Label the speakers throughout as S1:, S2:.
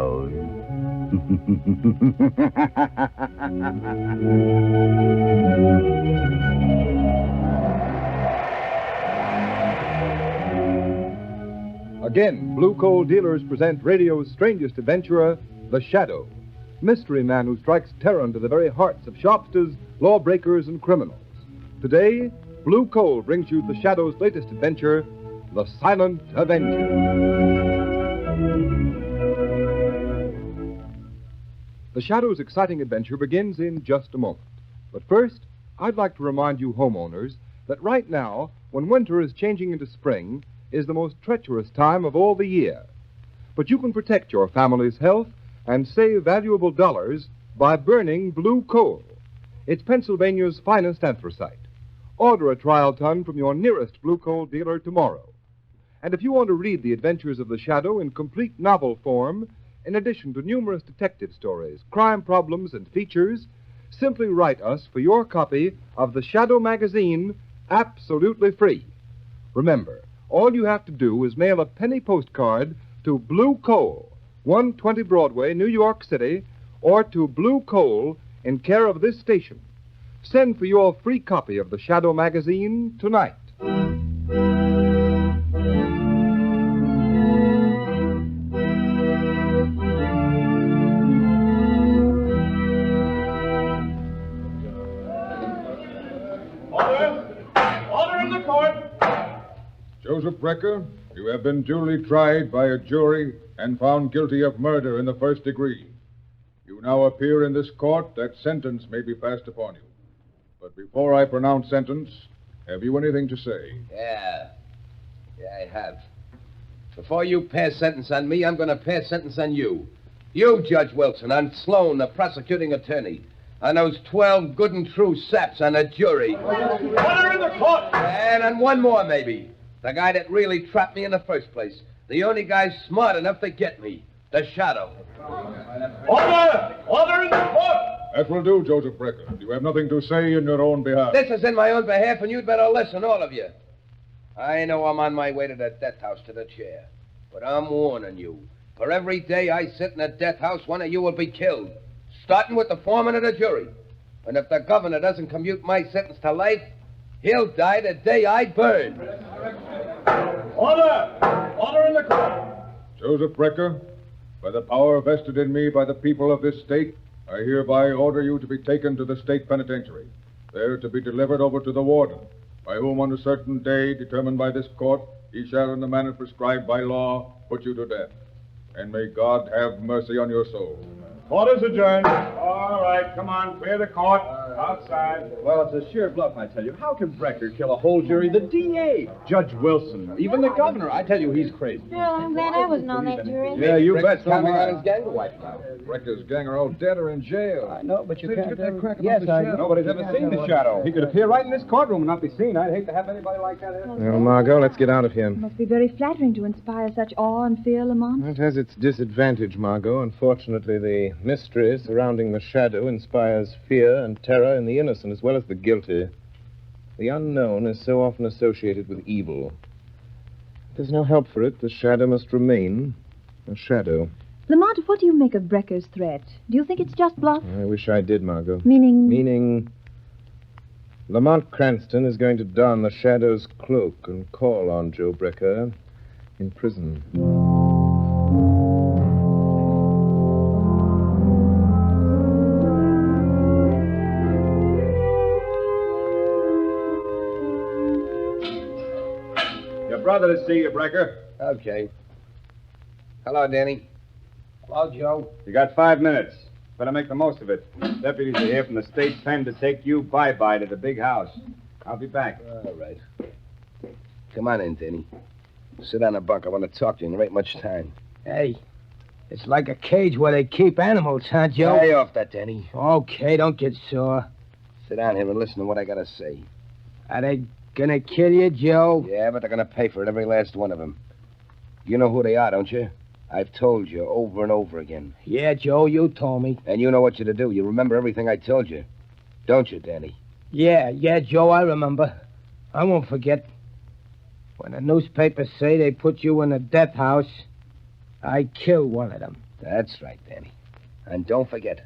S1: shadows.
S2: Again, Blue Coal Dealers present radio's strangest adventurer, The Shadow, mystery man who strikes terror into the very hearts of shopsters, lawbreakers, and criminals. Today, Blue Coal brings you The Shadow's latest adventure, The Silent Avenger. The Shadow's exciting adventure begins in just a moment. But first, I'd like to remind you homeowners that right now, when winter is changing into spring, is the most treacherous time of all the year. But you can protect your family's health and save valuable dollars by burning blue coal. It's Pennsylvania's finest anthracite. Order a trial ton from your nearest blue coal dealer tomorrow. And if you want to read the adventures of the Shadow in complete novel form, in addition to numerous detective stories, crime problems, and features, simply write us for your copy of the Shadow magazine, absolutely free. Remember, all you have to do is mail a penny postcard to Blue Coal, 120 Broadway, New York City, or to Blue Coal in care of this station. Send for your free copy of the Shadow magazine tonight.
S3: Order in the court.
S4: Joseph Brecker, you have been duly tried by a jury and found guilty of murder in the first degree. You now appear in this court that sentence may be passed upon you. But before I pronounce sentence, have you anything to say?
S5: Yeah, I have. Before you pass sentence on me, I'm going to pass sentence on you. You, Judge Wilson, on Sloan, the prosecuting attorney. On those 12 good and true saps on the jury.
S3: Order in the court.
S5: And on one more, maybe. The guy that really trapped me in the first place. The only guy smart enough to get me. The Shadow.
S3: Order! Order in the court.
S4: That will do, Joseph Brecker. You have nothing to say in your own behalf.
S5: This is in my own behalf, and you'd better listen, all of you. I know I'm on my way to the death house, to the chair. But I'm warning you. For every day I sit in a death house, one of you will be killed. Starting with the foreman of the jury. And if the governor doesn't commute my sentence to life, he'll die the day I burn.
S3: Order! Order in the court.
S4: Joseph Brecker, by the power vested in me by the people of this state, I hereby order you to be taken to the state penitentiary, there to be delivered over to the warden, by whom on a certain day determined by this court, he shall in the manner prescribed by law put you to death. And may God have mercy on your soul.
S3: Court is adjourned. All right, come on, clear the court. Outside.
S6: Well, it's a sheer bluff, I tell you. How can Brecker kill a whole jury? The DA, Judge Wilson, even the governor. I tell you, he's crazy.
S7: Well, I'm glad I wasn't on that jury.
S6: Yeah, you bet.
S5: Counting on his gang to wipe him out.
S4: Brecker's gang are all dead or in jail.
S6: I know, but you can't
S4: get that crack
S6: Yes,
S4: about the
S6: I
S4: shadow.
S6: Nobody's ever seen the Shadow. He could appear right in this courtroom and not be seen. I'd hate to have anybody like that.
S2: Well, Margot, let's get out of here.
S7: It must be very flattering to inspire such awe and fear, Lamont.
S2: It has its disadvantage, Margot. Unfortunately, the mystery surrounding the Shadow inspires fear and terror in the innocent as well as the guilty. The unknown is so often associated with evil. There's no help for it. The Shadow must remain a shadow.
S7: Lamont, what do you make of Brecker's threat? Do you think it's just bluff?
S2: I wish I did, Margot.
S7: Meaning?
S2: Meaning, Lamont Cranston is going to don the Shadow's cloak and call on Joe Brecker in prison.
S6: Brother to see you, Brecker.
S5: Okay. Hello, Danny. Hello, Joe.
S6: You got 5 minutes. Better make the most of it. Deputies are here from the state pen to take you bye-bye to the big house. I'll be back.
S5: All right. Come on in, Danny. Sit on the bunk. I want to talk to you, and there ain't much time.
S8: Hey, it's like a cage where they keep animals, huh, Joe?
S5: Lay off that, Danny.
S8: Okay, don't get sore.
S5: Sit down here and listen to what I got to say.
S8: Are they gonna kill you, Joe?
S5: Yeah, but they're going to pay for it, every last one of them. You know who they are, don't you? I've told you over and over again.
S8: Yeah, Joe, you told me.
S5: And you know what you're to do. You remember everything I told you. Don't you, Danny?
S8: Yeah, Joe, I remember. I won't forget. When the newspapers say they put you in a death house, I killed one of them.
S5: That's right, Danny. And don't forget,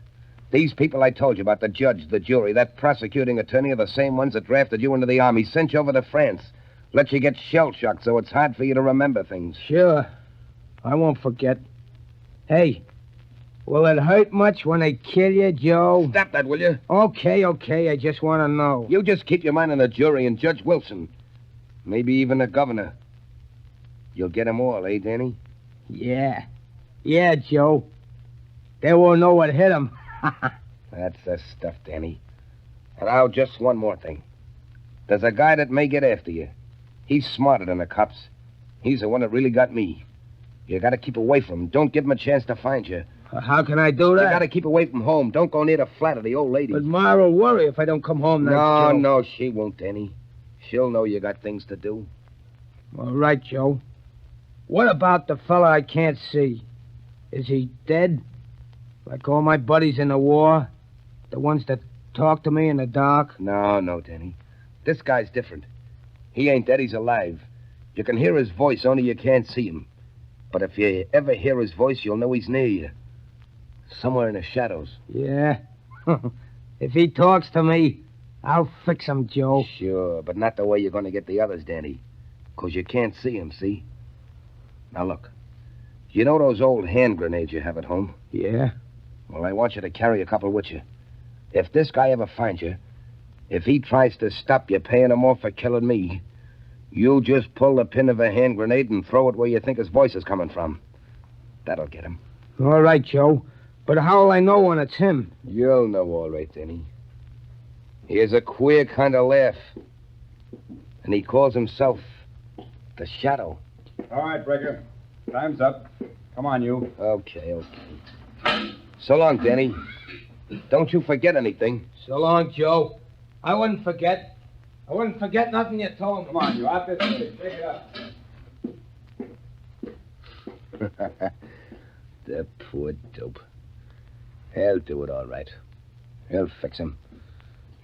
S5: these people I told you about, the judge, the jury, that prosecuting attorney, are the same ones that drafted you into the army, sent you over to France, let you get shell-shocked so it's hard for you to remember things.
S8: Sure. I won't forget. Hey, will it hurt much when they kill you, Joe?
S5: Stop that, will you?
S8: Okay. I just want to know.
S5: You just keep your mind on the jury and Judge Wilson. Maybe even the governor. You'll get them all, eh, Danny?
S8: Yeah, Joe. They won't know what hit them.
S5: That's the stuff, Danny. And now, just one more thing. There's a guy that may get after you. He's smarter than the cops. He's the one that really got me. You gotta keep away from him. Don't give him a chance to find you.
S8: How can I do that?
S5: You gotta keep away from home. Don't go near the flat of the old lady.
S8: But Ma will worry if I don't come home nights, Joe.
S5: No, she won't, Danny. She'll know you got things to do.
S8: All right, Joe. What about the fella I can't see? Is he dead? Like all my buddies in the war? The ones that talk to me in the dark?
S5: No, Danny. This guy's different. He ain't dead, he's alive. You can hear his voice, only you can't see him. But if you ever hear his voice, you'll know he's near you. Somewhere in the shadows.
S8: Yeah? If he talks to me, I'll fix him, Joe.
S5: Sure, but not the way you're going to get the others, Danny. 'Cause you can't see him, see? Now, look. You know those old hand grenades you have at home?
S8: Yeah?
S5: Well, I want you to carry a couple with you. If this guy ever finds you, if he tries to stop you paying him off for killing me, you just pull the pin of a hand grenade and throw it where you think his voice is coming from. That'll get him.
S8: All right, Joe. But how will I know when it's him?
S5: You'll know all right, Danny. He has a queer kind of laugh. And he calls himself the Shadow.
S6: All right, Brecker. Time's up. Come on, you.
S5: Okay. So long, Danny. Don't you forget anything.
S8: So long, Joe. I wouldn't forget. I wouldn't forget nothing you told me.
S6: Come on, you. Out this way. Take it up.
S5: The poor dope. He'll do it all right. He'll fix him.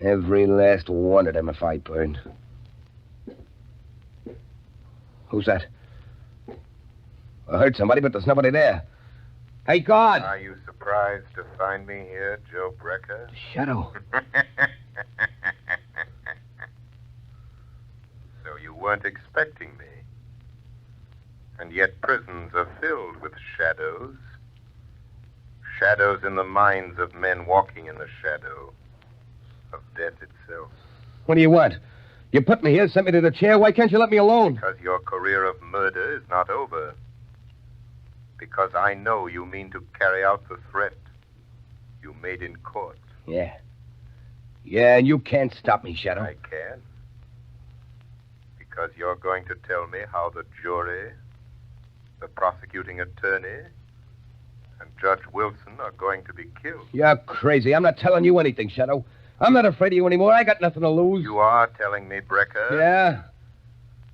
S5: Every last one of them if I burn. Who's that? I heard somebody, but there's nobody there. Hey, guard!
S1: Are you surprised to find me here, Joe Brecker?
S5: Shadow.
S1: So you weren't expecting me. And yet prisons are filled with shadows. Shadows in the minds of men walking in the shadow of death itself.
S5: What do you want? You put me here, sent me to the chair. Why can't you let me alone?
S1: Because your career of murder is not over. Because I know you mean to carry out the threat you made in court.
S5: Yeah, and you can't stop me, Shadow.
S1: I can. Because you're going to tell me how the jury, the prosecuting attorney, and Judge Wilson are going to be killed.
S5: You're crazy. I'm not telling you anything, Shadow. I'm not afraid of you anymore. I got nothing to lose.
S1: You are telling me, Brecker.
S5: Yeah?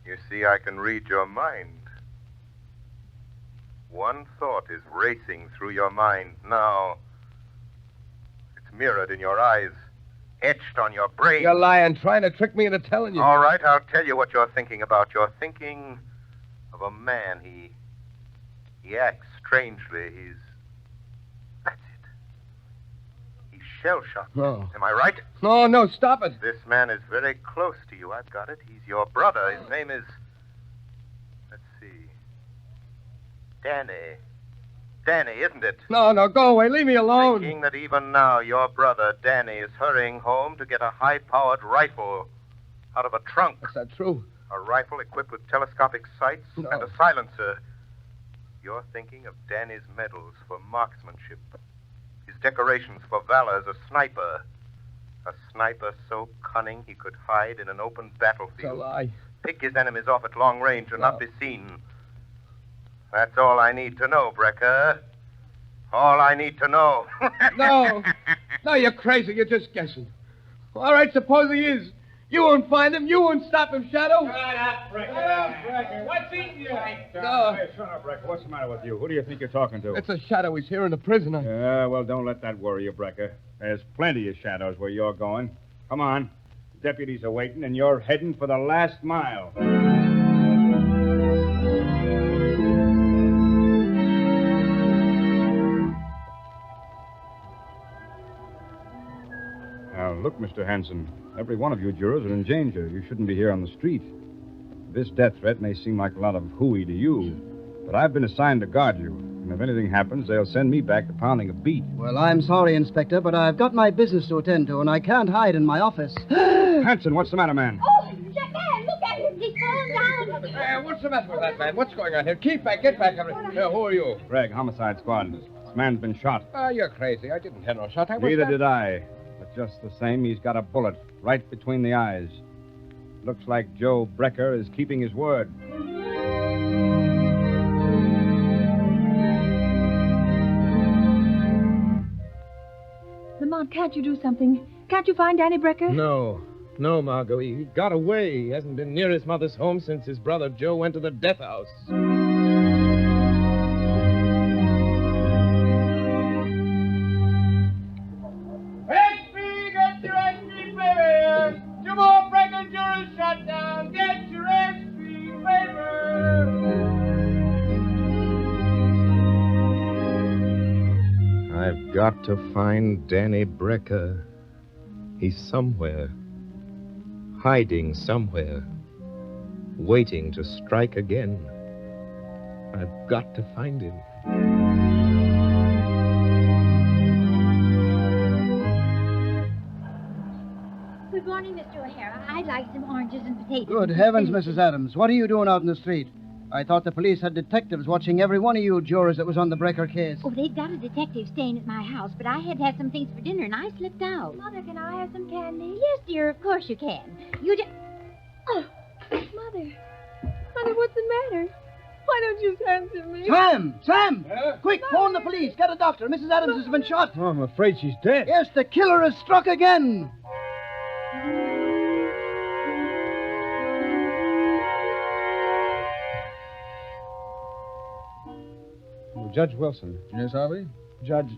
S1: You see, I can read your mind. One thought is racing through your mind now. It's mirrored in your eyes, etched on your brain.
S5: You're lying, trying to trick me into telling you.
S1: All right, I'll tell you what you're thinking about. You're thinking of a man. He acts strangely. That's it. He's shell-shocked.
S5: No.
S1: Am I right?
S5: No, stop it.
S1: This man is very close to you. I've got it. He's your brother. His name is... Let's see. Danny, isn't it?
S5: No, go away. Leave me alone.
S1: Thinking that even now your brother, Danny, is hurrying home to get a high-powered rifle out of a trunk.
S5: Is that true?
S1: A rifle equipped with telescopic sights
S5: No.
S1: and a silencer. You're thinking of Danny's medals for marksmanship. His decorations for valor as a sniper. A sniper so cunning he could hide in an open battlefield.
S5: It's a lie.
S1: Pick his enemies off at long range and not be seen. That's all I need to know, Brecker. All I need to know.
S5: No, you're crazy. You're just guessing. All right, suppose he is. You won't find him. You won't stop him, Shadow.
S3: Shut up, Brecker.
S8: What's eating you?
S5: No.
S6: Hey, shut up, Brecker. What's the matter with you? Who do you think you're talking to?
S5: It's a Shadow. He's here in the prison.
S6: Yeah, well, don't let that worry you, Brecker. There's plenty of shadows where you're going. Come on. Deputies are waiting, and you're heading for the last mile. Look, Mr. Hanson, every one of you jurors are in danger. You shouldn't be here on the street. This death threat may seem like a lot of hooey to you, but I've been assigned to guard you. And if anything happens, they'll send me back to pounding a beat.
S9: Well, I'm sorry, Inspector, but I've got my business to attend to, and I can't hide in my office.
S6: Hanson, what's the matter, man?
S10: Oh, that man, look at him. He's fallen down.
S5: What's the matter with that man? What's going on here? Keep back, get back. Who are you?
S6: Greg, homicide squad. This man's been shot.
S5: Oh, you're crazy. I didn't have no shot.
S6: Neither did I. But just the same, he's got a bullet right between the eyes. Looks like Joe Brecker is keeping his word.
S7: Lamont, can't you do something? Can't you find Danny Brecker?
S11: No, Margot. He got away. He hasn't been near his mother's home since his brother Joe went to the death house.
S3: XP, get your XP, baby! Two more Brecker jurors shut down. Get your XP, baby!
S11: I've got to find Danny Brecker. He's somewhere. Hiding somewhere. Waiting to strike again. I've got to find him.
S10: Good morning, Mr. O'Hara. I'd like some oranges and potatoes.
S9: Good heavens, Mrs. Adams. What are you doing out in the street? I thought the police had detectives watching every one of you jurors that was on the Brecker case.
S10: Oh, they've got a detective staying at my house, but I had to have some things for dinner, and I slipped out.
S7: Mother, can I have some candy?
S10: Yes, dear, of course you can. You just...
S7: Oh, Mother. Mother, what's the matter? Why don't you answer me?
S9: Sam! Quick, phone the police. Get a doctor. Mrs. Adams has been shot.
S8: Oh, I'm afraid she's dead.
S9: Yes, the killer has struck again.
S12: Judge Wilson.
S4: Yes, Harvey?
S12: Judge,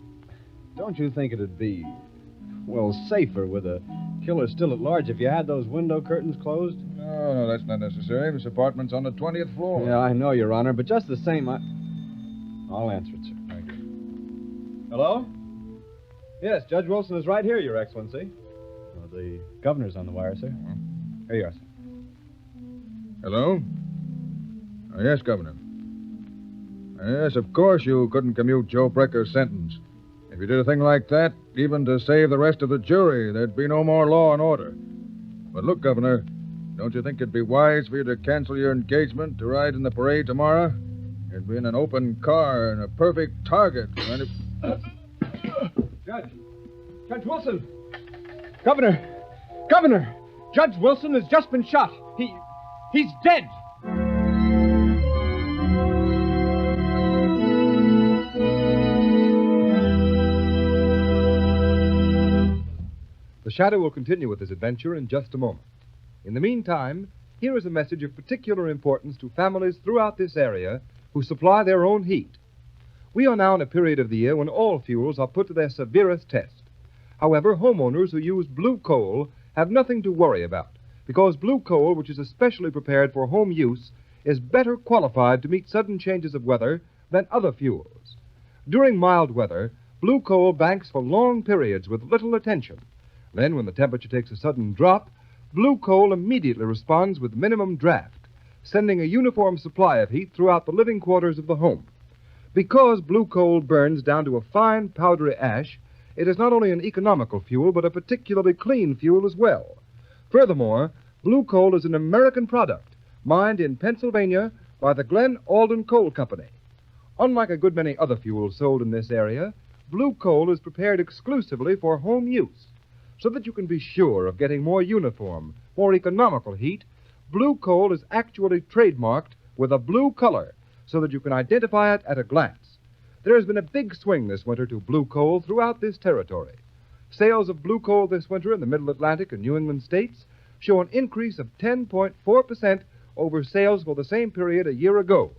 S12: don't you think it'd be, well, safer with a killer still at large if you had those window curtains closed?
S4: No, that's not necessary. This apartment's on the 20th floor.
S12: Yeah, I know, Your Honor, but just the same, I'll answer it, sir.
S4: Thank you.
S12: Hello? Yes, Judge Wilson is right here, Your Excellency. Well, the governor's on the wire, sir. Here you are, sir.
S4: Hello? Yes, Governor. Yes, of course you couldn't commute Joe Brecker's sentence. If you did a thing like that, even to save the rest of the jury, there'd be no more law and order. But look, Governor, don't you think it'd be wise for you to cancel your engagement to ride in the parade tomorrow? It'd be in an open car and a perfect target for any...
S12: Judge Wilson! Governor! Judge Wilson has just been shot. He's dead!
S2: The Shadow will continue with his adventure in just a moment. In the meantime, here is a message of particular importance to families throughout this area who supply their own heat. We are now in a period of the year when all fuels are put to their severest test. However, homeowners who use blue coal have nothing to worry about, because blue coal, which is especially prepared for home use, is better qualified to meet sudden changes of weather than other fuels. During mild weather, blue coal banks for long periods with little attention. Then, when the temperature takes a sudden drop, blue coal immediately responds with minimum draft, sending a uniform supply of heat throughout the living quarters of the home. Because blue coal burns down to a fine, powdery ash, it is not only an economical fuel, but a particularly clean fuel as well. Furthermore, blue coal is an American product, mined in Pennsylvania by the Glen Alden Coal Company. Unlike a good many other fuels sold in this area, blue coal is prepared exclusively for home use. So that you can be sure of getting more uniform, more economical heat, blue coal is actually trademarked with a blue color so that you can identify it at a glance. There has been a big swing this winter to blue coal throughout this territory. Sales of blue coal this winter in the Middle Atlantic and New England states show an increase of 10.4% over sales for the same period a year ago.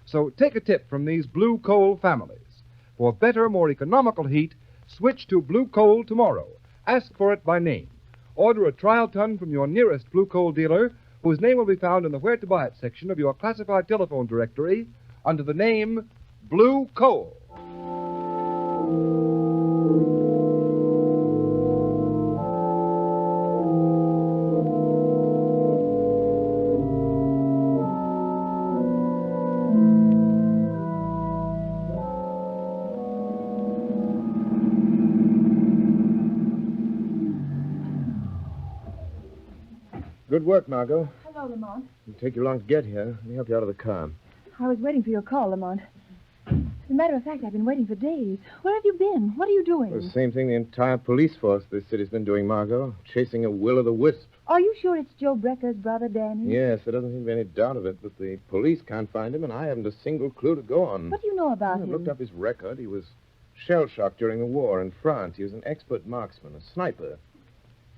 S2: So take a tip from these blue coal families. For better, more economical heat, switch to blue coal tomorrow. Ask for it by name. Order a trial ton from your nearest blue coal dealer, whose name will be found in the Where to Buy It section of your classified telephone directory under the name Blue Coal.
S13: Good work, Margot.
S7: Hello, Lamont.
S13: It'll take you long to get here. Let me help you out of the car.
S7: I was waiting for your call, Lamont. As a matter of fact, I've been waiting for days. Where have you been? What are you doing?
S13: The same thing the entire police force of this city's been doing, Margot. Chasing a will-o'-the-wisp.
S7: Are you sure it's Joe Brecker's brother, Danny?
S13: Yes, there doesn't seem to be any doubt of it, but the police can't find him, and I haven't a single clue to go on.
S7: What do you know about
S13: I
S7: him?
S13: looked up his record. He was shell-shocked during the war in France. He was an expert marksman, a sniper.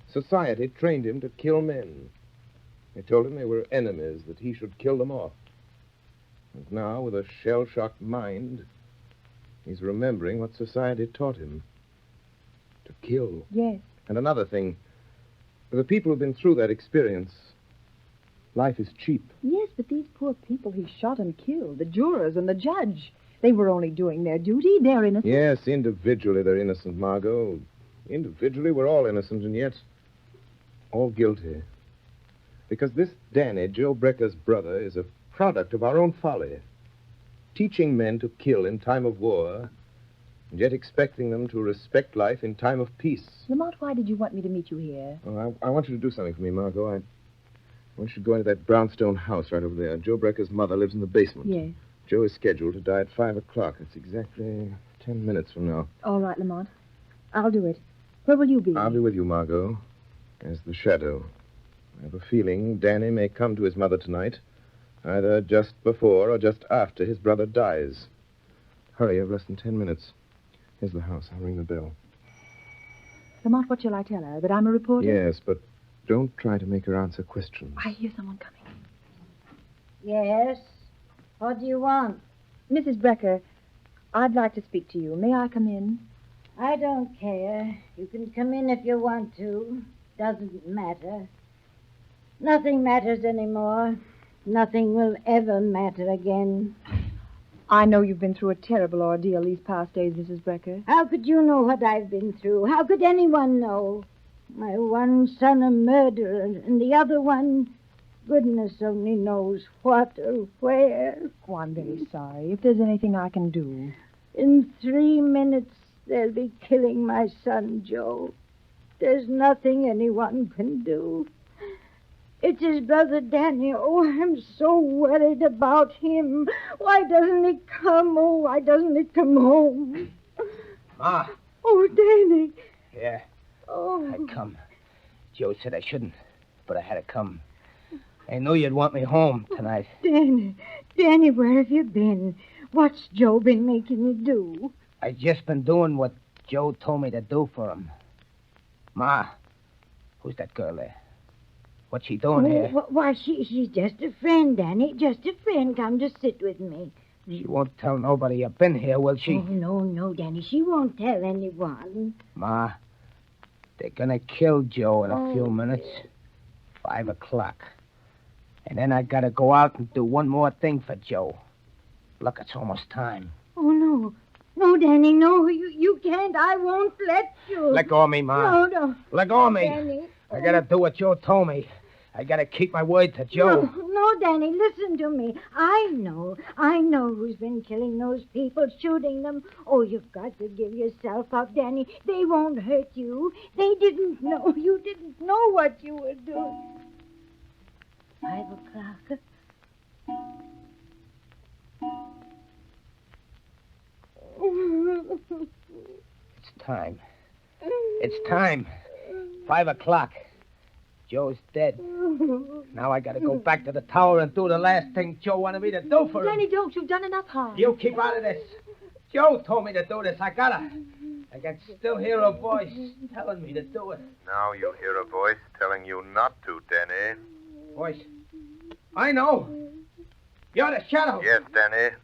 S13: Society trained him to kill men. They told him they were enemies, that he should kill them off. And now, with a shell-shocked mind, he's remembering what society taught him. To kill.
S7: Yes.
S13: And another thing, for the people who've been through that experience, life is cheap.
S7: Yes, but these poor people he shot and killed, the jurors and the judge, they were only doing their duty. They're innocent.
S13: Yes, individually they're innocent, Margot. Individually we're all innocent, and yet all guilty. Because this Danny, Joe Brecker's brother, is a product of our own folly. Teaching men to kill in time of war, and yet expecting them to respect life in time of peace.
S7: Lamont, why did you want me to meet you here?
S13: Oh, I want you to do something for me, Margot. I want you to go into that brownstone house right over there. Joe Brecker's mother lives in the basement.
S7: Yes.
S13: Joe is scheduled to die at 5 o'clock. It's exactly 10 minutes from now.
S7: All right, Lamont. I'll do it. Where will you be?
S13: I'll be with you, Margot, as the shadow. I have a feeling Danny may come to his mother tonight, either just before or just after his brother dies. Hurry, you have less than 10 minutes. Here's the house. I'll ring the bell.
S7: Lamont, what shall I tell her? That I'm a reporter?
S13: Yes, but don't try to make her answer questions.
S7: I hear someone coming.
S10: Yes? What do you want?
S7: Mrs. Brecker, I'd like to speak to you. May I come in?
S10: I don't care. You can come in if you want to. Doesn't matter. Nothing matters anymore. Nothing will ever matter again.
S7: I know you've been through a terrible ordeal these past days, Mrs. Brecker.
S10: How could you know what I've been through? How could anyone know? My one son a murderer, and the other one, goodness only knows what or where.
S7: Oh, I'm very sorry. If there's anything I can do.
S10: In 3 minutes, they'll be killing my son, Joe. There's nothing anyone can do. It's his brother Danny. Oh, I'm so worried about him. Why doesn't he come? Oh, why doesn't he come home?
S8: Ma.
S10: Oh, Danny.
S8: Yeah,
S10: Oh.
S8: I'd come. Joe said I shouldn't, but I had to come. I knew you'd want me home tonight.
S10: Danny, where have you been? What's Joe been making you do?
S8: I just been doing what Joe told me to do for him. Ma, who's that girl there? What's she doing here?
S10: Why, she's just a friend, Danny. Just a friend. Come to sit with me.
S8: She won't tell nobody you've been here, will she?
S10: Oh, no, Danny. She won't tell anyone.
S8: Ma, they're gonna kill Joe in a few minutes. 5 o'clock. And then I gotta go out and do one more thing for Joe. Look, it's almost time.
S10: Oh, no. No, Danny, no. You can't. I won't let you.
S8: Let go of me, Ma.
S10: No.
S8: Let go of me.
S10: Danny.
S8: I gotta do what Joe told me. I gotta keep my word to Joe.
S10: No, Danny, listen to me. I know who's been killing those people, shooting them. Oh, you've got to give yourself up, Danny. They won't hurt you. They didn't know. You didn't know what you were doing. 5 o'clock.
S8: It's time. It's time. 5 o'clock. Joe's dead. Now I gotta go back to the tower and do the last thing Joe wanted me to do for him.
S7: Danny, don't. You've done enough harm.
S8: You keep out of this. Joe told me to do this. I gotta. I can still hear a voice telling me to do it.
S1: Now you hear a voice telling you not to, Danny.
S8: Voice? I know. You're the shadow.
S1: Yes, Danny.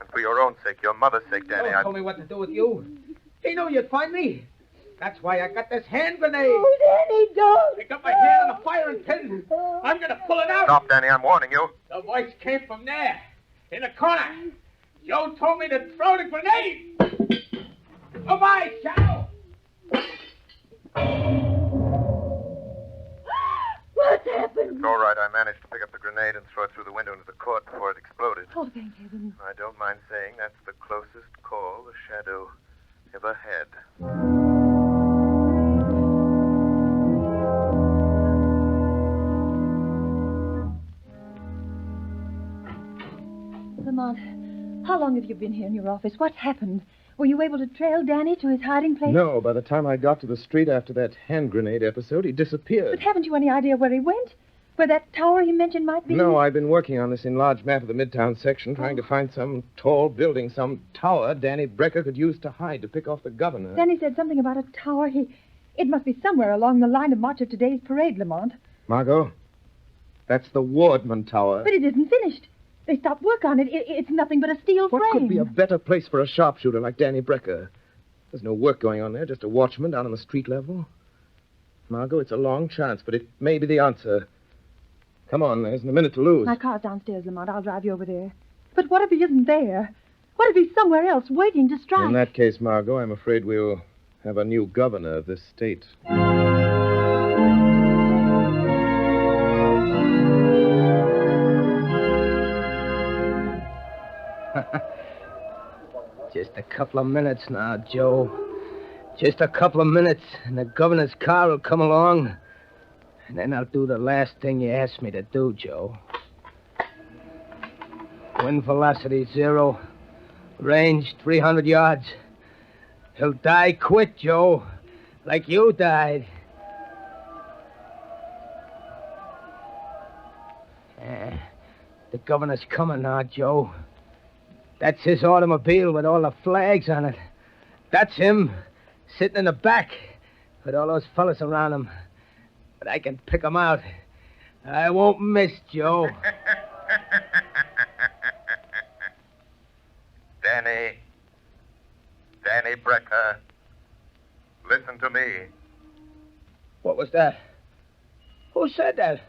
S1: And for your own sake, your mother's sake, Danny,
S8: Joe told me what to do with you. He knew you'd find me. That's why I got this hand grenade.
S10: Oh, Danny, don't.
S8: I got my hand on the firing pin. I'm gonna pull it out.
S1: Stop, Danny, I'm warning you.
S8: The voice came from there, in the corner. Joe told me to throw the grenade. Goodbye, Shadow.
S10: What happened?
S1: It's all right. I managed to pick up the grenade and throw it through the window into the court before it exploded.
S7: Oh, thank heaven.
S1: I don't mind saying that's the closest call the Shadow ever had.
S7: Lamont, how long have you been here in your office? What's happened? Were you able to trail Danny to his hiding place?
S13: No, by the time I got to the street after that hand grenade episode, he disappeared.
S7: But haven't you any idea where he went? Where that tower you mentioned might be?
S13: No, I've been working on this enlarged map of the Midtown section, trying to find some tall building, some tower Danny Brecker could use to hide, to pick off the governor.
S7: Danny said something about a tower. It must be somewhere along the line of march of today's parade, Lamont.
S13: Margot, that's the Wardman Tower.
S7: But it isn't finished. They stopped work on it. It's nothing but a steel frame.
S13: What could be a better place for a sharpshooter like Danny Brecker? There's no work going on there, just a watchman down on the street level. Margot, it's a long chance, but it may be the answer. Come on, there isn't a minute to lose.
S7: My car's downstairs, Lamont. I'll drive you over there. But what if he isn't there? What if he's somewhere else, waiting to strike?
S13: In that case, Margot, I'm afraid we'll have a new governor of this state.
S8: Just a couple of minutes now, Joe. Just a couple of minutes, and the governor's car will come along. And then I'll do the last thing you asked me to do, Joe. Wind velocity 0. Range 300 yards. He'll die quick, Joe. Like you died. The governor's coming now, Joe. That's his automobile with all the flags on it. That's him, sitting in the back with all those fellas around him. But I can pick 'em out. I won't miss, Joe.
S1: Danny Brecker, listen to me.
S8: What was that? Who said that?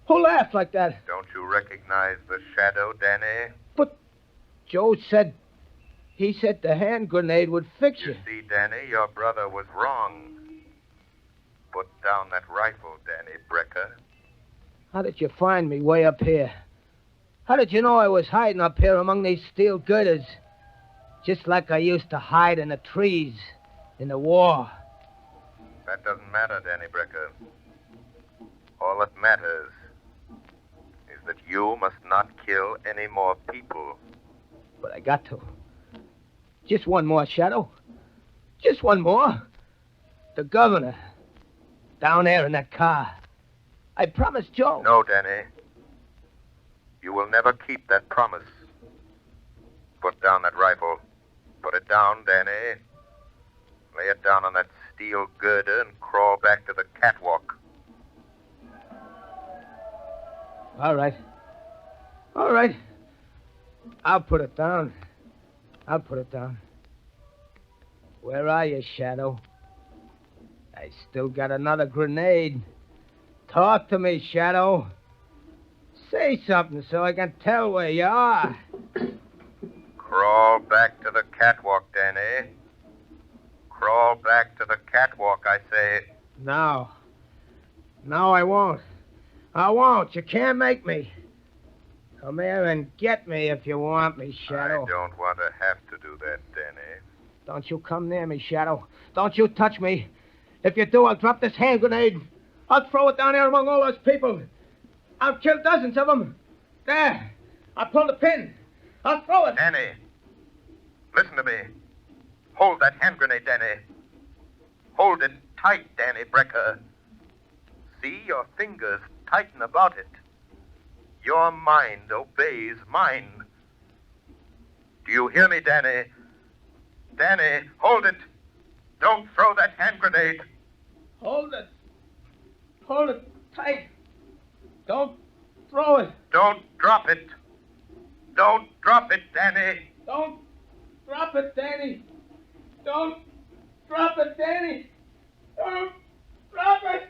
S8: Who laughed like that?
S1: Don't you recognize the shadow, Danny?
S8: But Joe said... He said the hand grenade would fix you.
S1: You see, Danny, your brother was wrong. Put down that rifle, Danny Brecker.
S8: How did you find me way up here? How did you know I was hiding up here among these steel girders? Just like I used to hide in the trees in the war.
S1: That doesn't matter, Danny Brecker. All that matters is that you must not kill any more people.
S8: But I got to. Just one more, Shadow. Just one more. The governor. Down there in that car. I promised Joe.
S1: No, Danny. You will never keep that promise. Put down that rifle. Put it down, Danny. Lay it down on that steel girder and crawl back to the catwalk.
S8: All right. All right. I'll put it down. I'll put it down. Where are you, Shadow? I still got another grenade. Talk to me, Shadow. Say something so I can tell where you are.
S1: Crawl back to the catwalk, Danny. Crawl back to the catwalk, I say.
S8: No. No, I won't. I won't. You can't make me. Come here and get me if you want me, Shadow.
S1: I don't want to have to do that, Danny.
S8: Don't you come near me, Shadow. Don't you touch me. If you do, I'll drop this hand grenade. I'll throw it down there among all those people. I'll kill dozens of them. There. I'll pull the pin. I'll throw it.
S1: Danny, listen to me. Hold that hand grenade, Danny. Hold it tight, Danny Brecker. See, your fingers tighten about it. Your mind obeys mine. Do you hear me, Danny? Danny, hold it. Don't throw that hand grenade.
S8: Hold it. Hold it tight. Don't throw it.
S1: Don't drop it. Don't drop it, Danny.
S8: Don't drop it, Danny. Don't drop it, Danny. Don't drop it.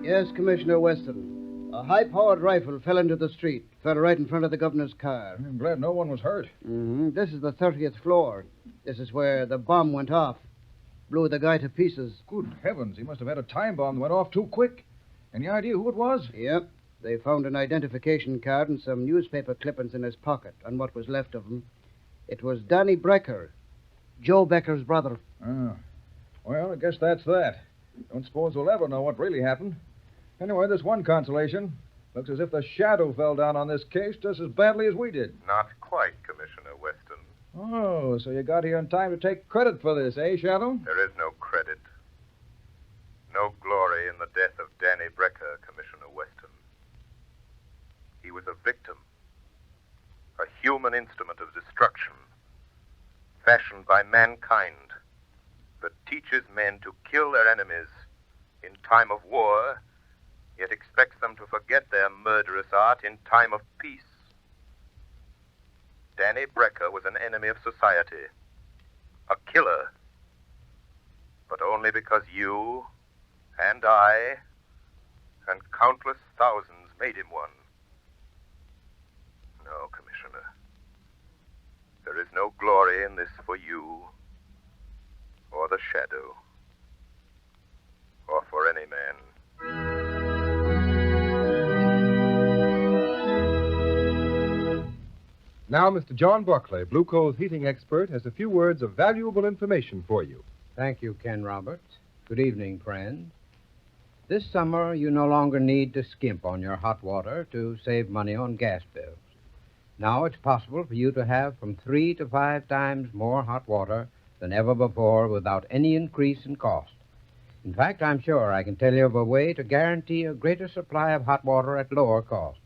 S9: Yes, Commissioner Weston. A high-powered rifle fell into the street. Fell right in front of the governor's car.
S4: I'm glad no one was hurt.
S9: This is the 30th floor. This is where the bomb went off. Blew the guy to pieces.
S4: Good heavens, he must have had a time bomb that went off too quick. Any idea who it was?
S9: Yep. They found an identification card and some newspaper clippings in his pocket, and what was left of him. It was Danny Brecker, Joe Becker's brother.
S4: Oh. Well, I guess that's that.
S12: Don't suppose we'll ever know what really happened. Anyway, there's one consolation. Looks as if the shadow fell down on this case just as badly as we did.
S1: Not quite, Commissioner Weston.
S12: Oh, so you got here in time to take credit for this, eh, Shadow?
S1: There is no credit. No glory in the death of Danny Brecker, Commissioner Weston. He was a victim. A human instrument of destruction. Fashioned by mankind. That teaches men to kill their enemies in time of war, yet expects them to forget their murderous art in time of peace. Danny Brecker was an enemy of society. A killer. But only because you and I and countless thousands made him one. No, Commissioner. There is no glory in this for you, or the Shadow, or for any man.
S2: Now, Mr. John Buckley, Blue Coal's heating expert, has a few words of valuable information for you.
S14: Thank you, Ken Roberts. Good evening, friends. This summer, you no longer need to skimp on your hot water to save money on gas bills. Now it's possible for you to have from 3 to 5 times more hot water than ever before without any increase in cost. In fact, I'm sure I can tell you of a way to guarantee a greater supply of hot water at lower cost.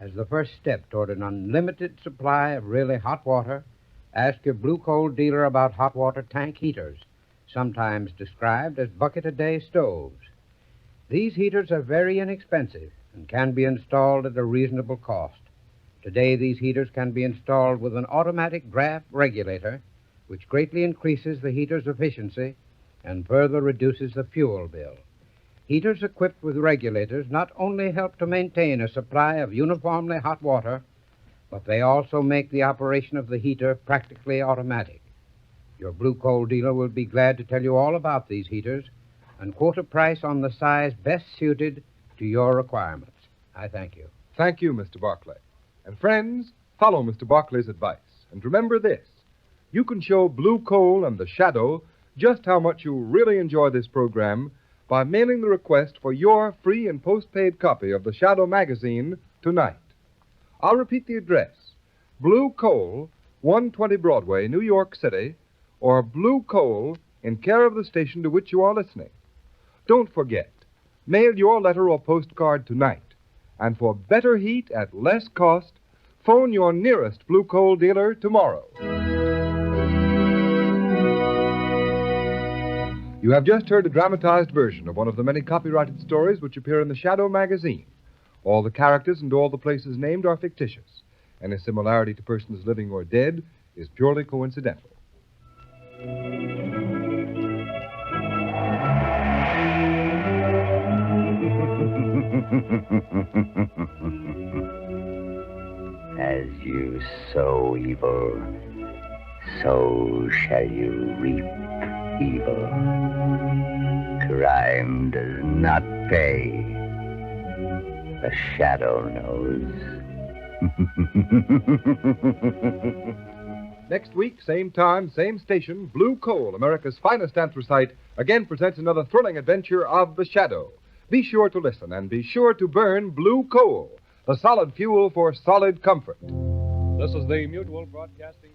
S14: As the first step toward an unlimited supply of really hot water, ask your Blue Coal dealer about hot water tank heaters, sometimes described as bucket-a-day stoves. These heaters are very inexpensive and can be installed at a reasonable cost. Today, these heaters can be installed with an automatic draft regulator, which greatly increases the heater's efficiency and further reduces the fuel bill. Heaters equipped with regulators not only help to maintain a supply of uniformly hot water, but they also make the operation of the heater practically automatic. Your Blue Coal dealer will be glad to tell you all about these heaters and quote a price on the size best suited to your requirements. I thank you.
S2: Thank you, Mr. Buckley. And friends, follow Mr. Buckley's advice. And remember this, you can show Blue Coal and the Shadow just how much you really enjoy this program by mailing the request for your free and postpaid copy of the Shadow magazine tonight. I'll repeat the address. Blue Coal, 120 Broadway, New York City, or Blue Coal in care of the station to which you are listening. Don't forget, mail your letter or postcard tonight. And for better heat at less cost, phone your nearest Blue Coal dealer tomorrow. You have just heard a dramatized version of one of the many copyrighted stories which appear in the Shadow magazine. All the characters and all the places named are fictitious. Any similarity to persons living or dead is purely coincidental.
S15: As you sow evil, so shall you reap evil. Crime does not pay. The Shadow knows.
S2: Next week, same time, same station, Blue Coal, America's finest anthracite, again presents another thrilling adventure of the Shadow. Be sure to listen and be sure to burn Blue Coal, the solid fuel for solid comfort.
S12: This is the Mutual Broadcasting